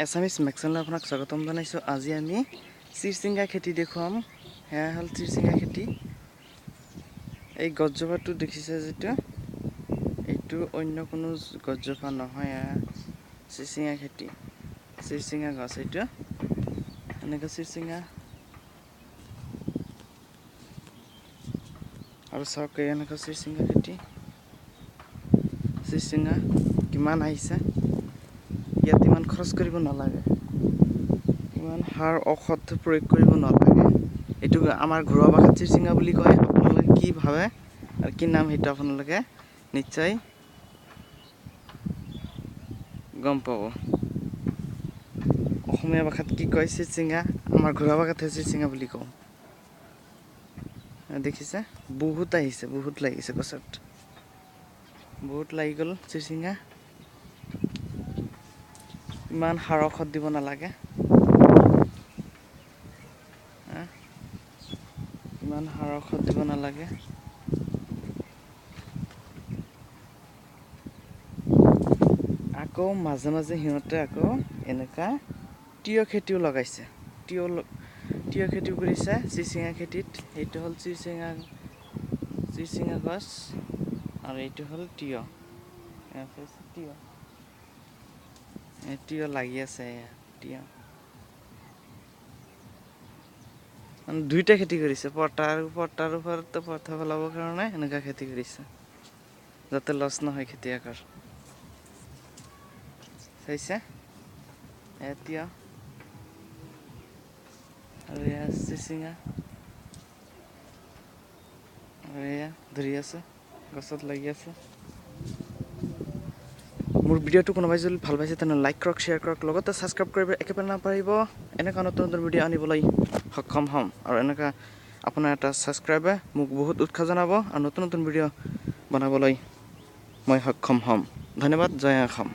এছামিছ মেক্সেনলৈ আপোনাক স্বাগতম জনাইছোঁ। আজি আমি চিৰচিঙা খেতি দেখুৱাম। সেয়া হ'ল চিৰচিঙা খেতি। এই গছজোপাটো দেখিছে যিটো, এইটো অন্য কোনো গছজোপা নহয়। চিৰচিঙা খেতি, চিৰচিঙা গছ এইটো। এনেকৈ চিৰচিঙা আৰু চাওক, এনেকুৱা চিৰচিঙা খেতি। চিৰচিঙা কিমান আহিছে। ইয়াত ইমান খৰচ কৰিব নালাগে, ইমান সাৰ ঔষধ প্ৰয়োগ কৰিব নালাগে। এইটো আমাৰ ঘৰুৱা ভাষাত চিৰচিঙা বুলি কয়। আপোনালোকে কি ভাবে আৰু কি নাম, সেইটো আপোনালোকে নিশ্চয় গম পাব। অসমীয়া ভাষাত কি কয় চিৰচিঙা, আমাৰ ঘৰুৱা ভাষাতহে চিৰচিঙা বুলি কওঁ। দেখিছে, বহুত আহিছে, বহুত লাগিছে গছত, বহুত লাগি গ'ল চিৰচিঙা। ইমান সাৰ ঔষধ দিব নালাগে, ইমান সাৰ ঔষধ দিব নালাগে। আকৌ মাজে মাজে সিহঁতে আকৌ এনেকুৱা তিয়ঁহ খেতিও লগাইছে। তিয়ঁহ খেতিও কৰিছে চিৰচিঙা খেতিত। এইটো হ'ল চিৰচিঙা গছ আৰু এইটো হ'ল তিয়ঁহ। তিয়ঁহ লাগি আছে, তিয়ঁহ মানে দুইটা খেতি কৰিছে, পটাৰ ওপৰতে পঠা পেলাবৰ কাৰণে এনেকুৱা খেতি কৰিছে, যাতে লছ নহয় খেতিয়কৰ। চাইছে, তিয়ঁহ আৰু এয়া চিৰচিঙা, আৰু এয়া ধৰি আছে, গছত লাগি আছে। মোৰ ভিডিঅ'টো কোনোবাই যদি ভাল পাইছে তেনেহ'লে লাইক কৰক, শ্বেয়াৰ কৰক, লগতে ছাবস্ক্ৰাইব কৰিব একেবাৰে নাপাহৰিব। এনেকুৱা নতুন নতুন ভিডিঅ' আনিবলৈ সক্ষম হ'ম। আৰু এনেকুৱা আপোনাৰ এটা ছাবস্ক্ৰাইবে মোক বহুত উৎসাহ জনাব আৰু নতুন নতুন ভিডিঅ' বনাবলৈ মই সক্ষম হ'ম। ধন্যবাদ। জয় অসম।